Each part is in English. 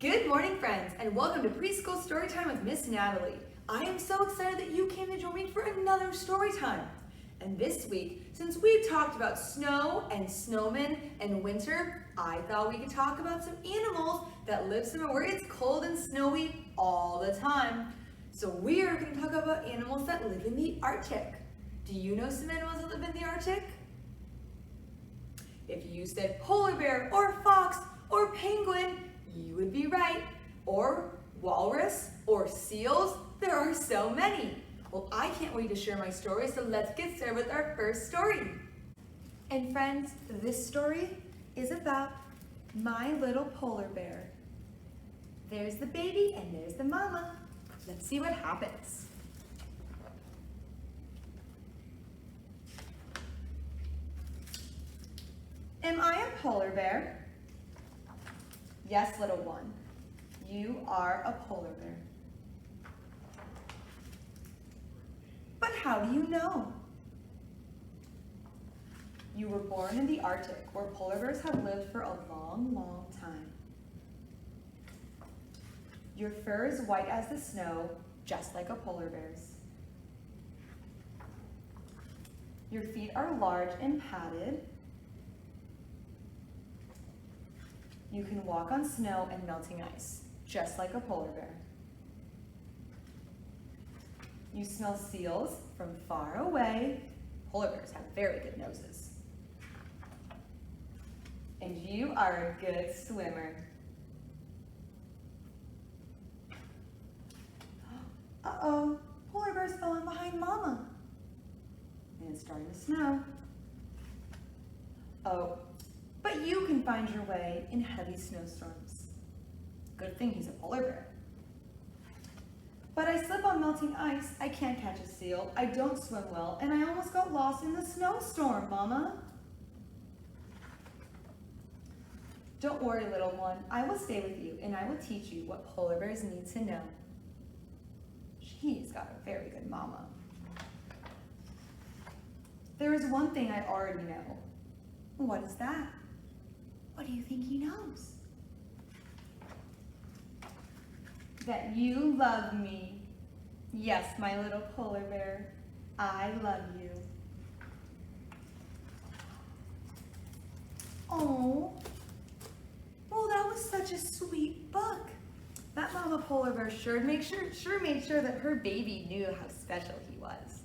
Good morning, friends, and welcome to Preschool Storytime with Miss Natalie. I am so excited that you came to join me for another story time. And this week, since we've talked about snow and snowmen and winter, I thought we could talk about some animals that live somewhere where it's cold and snowy all the time. So we are going to talk about animals that live in the Arctic. Do you know some animals that live in the Arctic? If you said polar bear or fox or penguin, you would be right. Or walrus or seals, there are so many. Well, I can't wait to share my story, so let's get started with our first story. And friends, this story is about my little polar bear. There's the baby and there's the mama. Let's see what happens. Am I a polar bear? Yes, little one, you are a polar bear. But how do you know? You were born in the Arctic, where polar bears have lived for a long, long time. Your fur is white as the snow, just like a polar bear's. Your feet are large and padded. You can walk on snow and melting ice, just like a polar bear. You smell seals from far away. Polar bears have very good noses. And you are a good swimmer. Uh-oh, polar bear's falling behind mama. And it's starting to snow. Oh, but you can find your way in heavy snowstorms. Good thing he's a polar bear. But I slip on melting ice, I can't catch a seal, I don't swim well, and I almost got lost in the snowstorm, Mama. Don't worry, little one, I will stay with you, and I will teach you what polar bears need to know. She's got a very good mama. There is one thing I already know. What is that? What do you think he knows? That you love me. Yes, my little polar bear, I love you. Oh, well, that was such a sweet book. That mama polar bear sure made sure that her baby knew how special he was.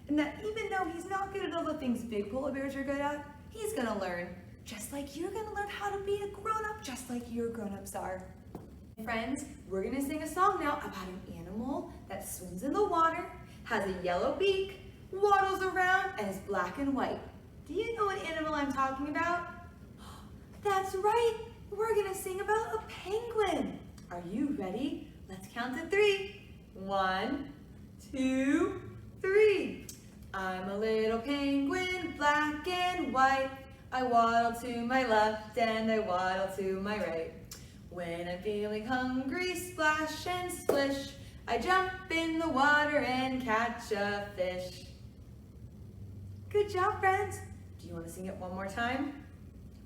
And that even though he's not good at all the things big polar bears are good at, he's gonna learn, just like you're gonna learn how to be a grown-up, just like your grown-ups are. Friends, we're gonna sing a song now about an animal that swims in the water, has a yellow beak, waddles around, and is black and white. Do you know what animal I'm talking about? That's right, we're gonna sing about a penguin. Are you ready? Let's count to 3. 1, 2, 3. I'm a little penguin, black and white. I waddle to my left and I waddle to my right. When I'm feeling hungry, splash and splish, I jump in the water and catch a fish. Good job, friends. Do you want to sing it one more time?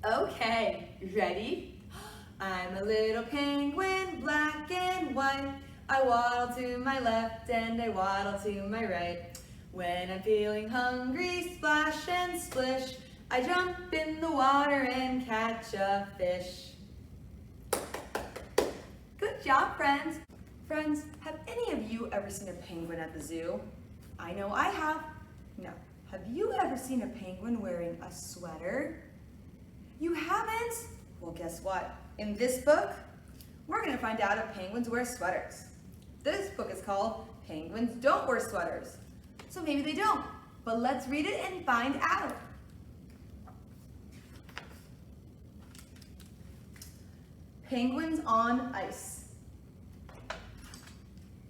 Okay, ready? I'm a little penguin, black and white. I waddle to my left and I waddle to my right. When I'm feeling hungry, splash and splish, I jump in the water and catch a fish. Good job, friends. Friends, have any of you ever seen a penguin at the zoo? I know I have. Now, have you ever seen a penguin wearing a sweater? You haven't? Well, guess what? In this book, we're going to find out if penguins wear sweaters. This book is called Penguins Don't Wear Sweaters. So maybe they don't, but let's read it and find out. Penguins on ice.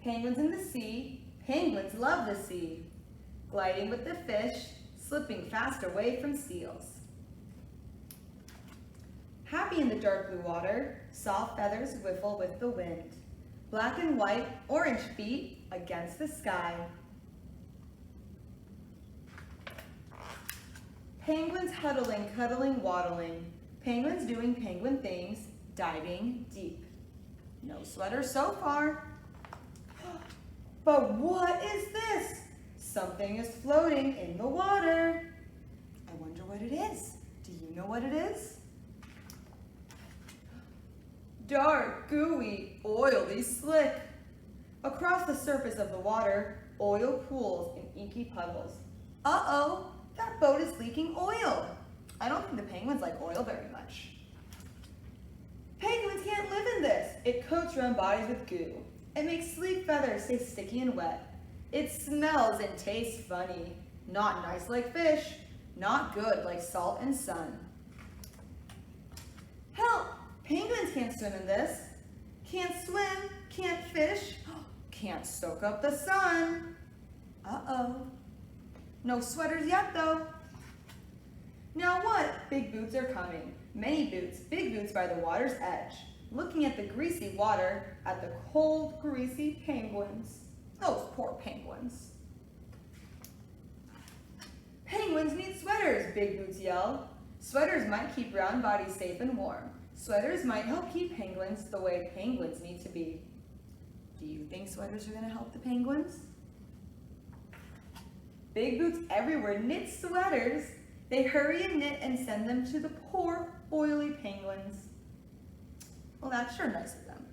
Penguins in the sea. Penguins love the sea. Gliding with the fish, slipping fast away from seals. Happy in the dark blue water, soft feathers whiffle with the wind. Black and white, orange feet against the sky. Penguins huddling, cuddling, waddling. Penguins doing penguin things, diving deep. No sweater so far. But what is this? Something is floating in the water. I wonder what it is. Do you know what it is? Dark, gooey, oily, slick. Across the surface of the water, oil pools in inky puddles. Uh-oh, that boat is leaking oil. I don't think the penguins like oil very much. Penguins can't live in this. It coats around bodies with goo. It makes sleek feathers stay sticky and wet. It smells and tastes funny. Not nice like fish. Not good like salt and sun. Help! Penguins can't swim in this. Can't swim, can't fish, can't soak up the sun. Uh-oh. No sweaters yet, though. Now what? Big boots are coming. Many boots, big boots by the water's edge, looking at the greasy water, at the cold, greasy penguins. Those poor penguins. Penguins need sweaters, Big Boots yell. Sweaters might keep round bodies safe and warm. Sweaters might help keep penguins the way penguins need to be. Do you think sweaters are going to help the penguins? Big Boots everywhere knit sweaters. They hurry and knit and send them to the poor, oily penguins. Well, that's sure nice of them.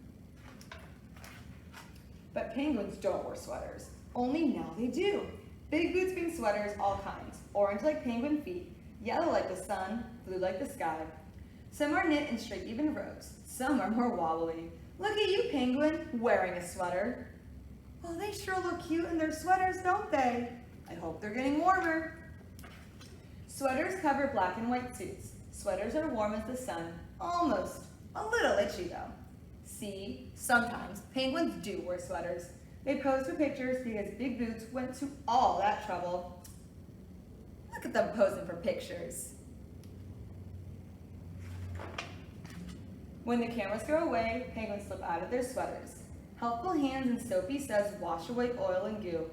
But penguins don't wear sweaters. Only now they do. Big Boots bring sweaters all kinds. Orange like penguin feet, yellow like the sun, blue like the sky. Some are knit in straight even rows. Some are more wobbly. Look at you, penguin, wearing a sweater. Well, they sure look cute in their sweaters, don't they? I hope they're getting warmer. Sweaters cover black and white suits. Sweaters are warm as the sun, almost. A little itchy though. See, sometimes penguins do wear sweaters. They pose for pictures because Big Boots went to all that trouble. Look at them posing for pictures. When the cameras go away, penguins slip out of their sweaters. Helpful hands and soapy suds wash away oil and goo.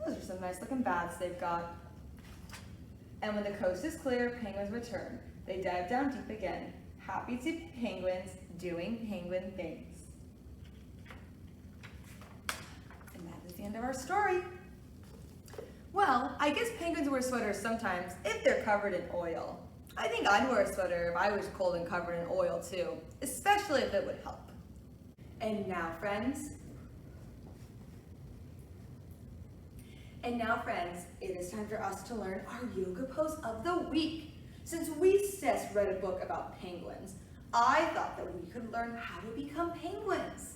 Those are some nice looking baths they've got. And when the coast is clear, penguins return. They dive down deep again, happy to be penguins doing penguin things. And that is the end of our story. Well, I guess penguins wear sweaters sometimes if they're covered in oil. I think I'd wear a sweater if I was cold and covered in oil too, especially if it would help. And now, friends, it is time for us to learn our yoga pose of the week. Since we just read a book about penguins, I thought that we could learn how to become penguins.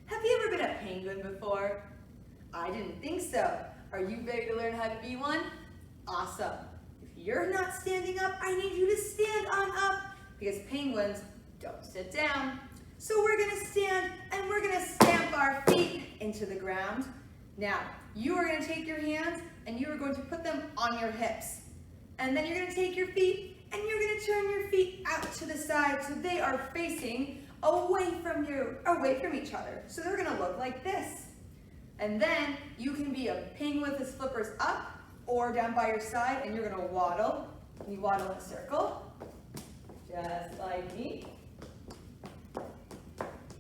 Have you ever been a penguin before? I didn't think so. Are you ready to learn how to be one? Awesome. If you're not standing up, I need you to stand on up because penguins don't sit down. So we're gonna stand and we're gonna stamp our feet into the ground. Now, you are gonna take your hands and you are going to put them on your hips. And then you're gonna take your feet and you're gonna turn your feet out to the side so they are facing away from each other. So they're gonna look like this. And then you can be a penguin with his flippers up or down by your side and you're gonna waddle. You waddle in a circle, just like me.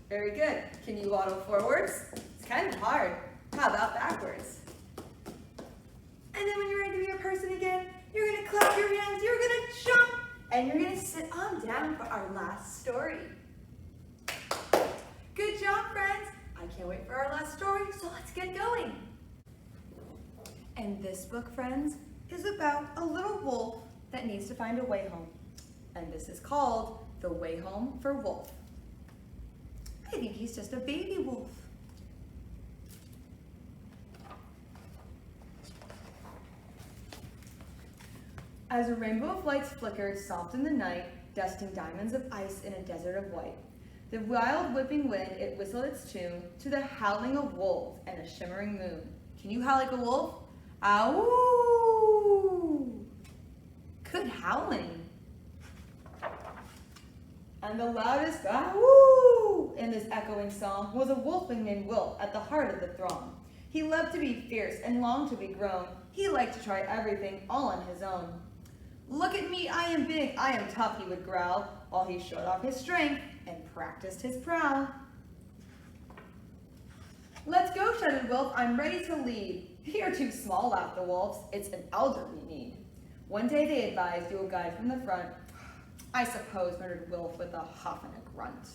Very good. Can you waddle forwards? It's kind of hard. How about backwards? And then when you're ready to be a person again, you're gonna clap your hands, you're gonna jump, and you're gonna sit on down for our last story. Good job, friends. I can't wait for our last story, so let's get going. And this book, friends, is about a little wolf that needs to find a way home. And this is called The Way Home for Wolf. I think he's just a baby wolf. As a rainbow of lights flickered soft in the night, dusting diamonds of ice in a desert of white, the wild whipping wind, it whistled its tune to the howling of wolves and a shimmering moon. Can you howl like a wolf? Ow! Good howling. And the loudest ow in this echoing song was a wolfling named Wilf at the heart of the throng. He loved to be fierce and longed to be grown. He liked to try everything all on his own. Look at me, I am big, I am tough, he would growl, while he showed off his strength and practiced his prowl. "Let's go," shouted Wolf. "I'm ready to lead." "You're too small," laughed the wolves. "It's an elder we need." One day they advised, "You will guide from the front." "I suppose," muttered Wolf with a huff and a grunt.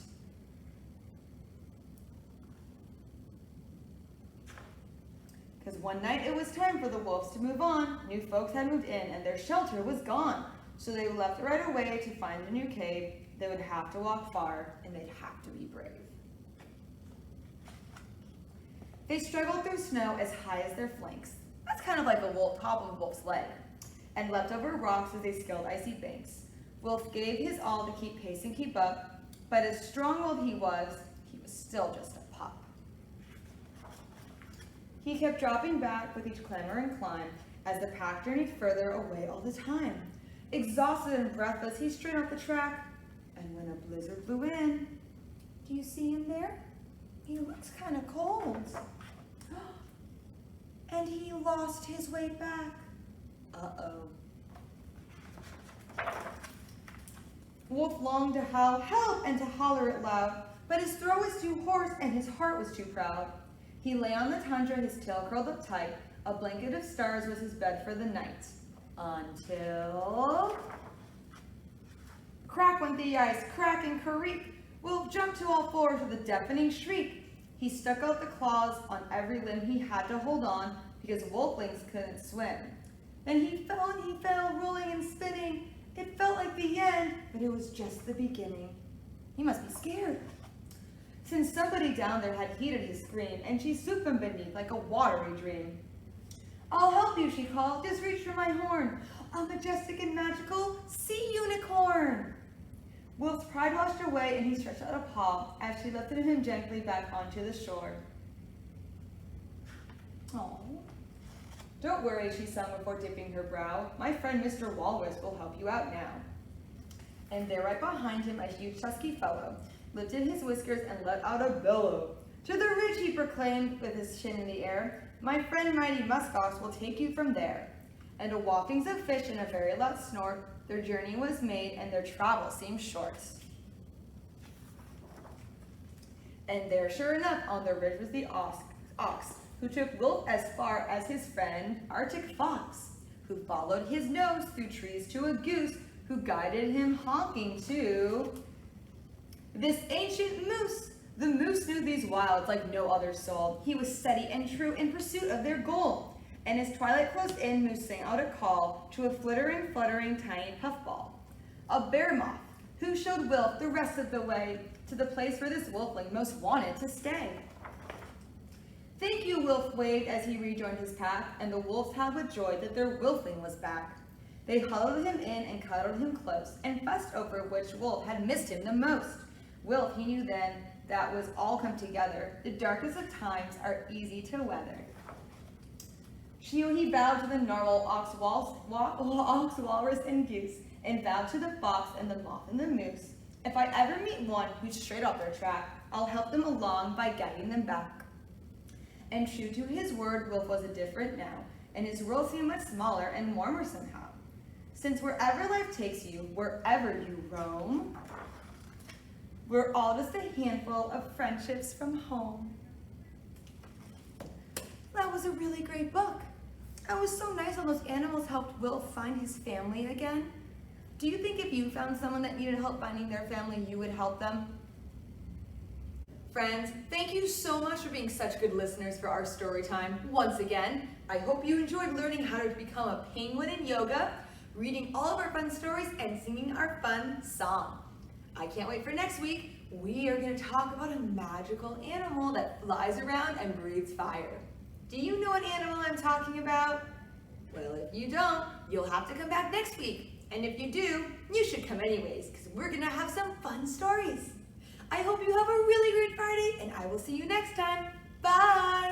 Because one night it was time for the wolves to move on. New folks had moved in and their shelter was gone. So they left right away to find a new cave. They would have to walk far and they'd have to be brave. They struggled through snow as high as their flanks. That's kind of like the top of a wolf's leg. And leapt over rocks as they scaled icy banks. Wolf gave his all to keep pace and keep up, but as strong-willed he was still just a pup. He kept dropping back with each clamor and climb as the pack journeyed further away all the time. Exhausted and breathless, he strayed off the track, and when a blizzard blew in, do you see him there? He looks kind of cold. And he lost his way back. Uh-oh. Wolf longed to howl help and to holler it loud, but his throat was too hoarse and his heart was too proud. He lay on the tundra, his tail curled up tight. A blanket of stars was his bed for the night. Until... crack went the ice, crack and creak. Wolf jumped to all fours with a deafening shriek. He stuck out the claws on every limb he had to hold on because wolflings couldn't swim. Then he fell, rolling and spinning. It felt like the end, but it was just the beginning. He must be scared. Since somebody down there had heeded his scream, and she swooped from beneath like a watery dream. "I'll help you," she called. "Just reach for my horn. A majestic and magical sea unicorn." Wolf's pride washed away, and he stretched out a paw as she lifted him gently back onto the shore. "Oh, don't worry," she sung before dipping her brow. "My friend Mr. Walrus will help you out now." And there right behind him, a huge husky fellow lifted his whiskers and let out a bellow. "To the ridge," he proclaimed with his chin in the air. "My friend mighty muskox will take you from there." And a whoppings of fish and a very loud snort, their journey was made and their travel seemed short. And there, sure enough, on the ridge was the ox, who took Wolf as far as his friend Arctic Fox, who followed his nose through trees to a goose, who guided him honking to this ancient moose. The moose knew these wilds like no other soul. He was steady and true in pursuit of their goal. And as twilight closed in, Moose sang out a call to a fluttering tiny puffball. A bear moth, who showed Wolf the rest of the way to the place where this wolfling most wanted to stay. "Thank you," Wolf waved as he rejoined his pack, and the wolves howled with joy that their wolfling was back. They huddled him in and cuddled him close, and fussed over which wolf had missed him the most. Wolf, he knew then, that was all come together. The darkest of times are easy to weather. He bowed to the narwhal, ox, walrus, and goose, and bowed to the fox and the moth and the moose. If I ever meet one who's straight off their track, I'll help them along by guiding them back. And true to his word, Wolf was different now, and his world seemed much smaller and warmer somehow. Since wherever life takes you, wherever you roam, we're all just a handful of friendships from home. That was a really great book. It was so nice how those animals helped Wolf find his family again. Do you think if you found someone that needed help finding their family, you would help them? Friends, thank you so much for being such good listeners for our story time. Once again, I hope you enjoyed learning how to become a penguin in yoga, reading all of our fun stories, and singing our fun song. I can't wait for next week. We are going to talk about a magical animal that flies around and breathes fire. Do you know what animal I'm talking about? Well, if you don't, you'll have to come back next week. And if you do, you should come anyways, because we're going to have some fun stories. I hope you have a really great Friday, and I will see you next time. Bye!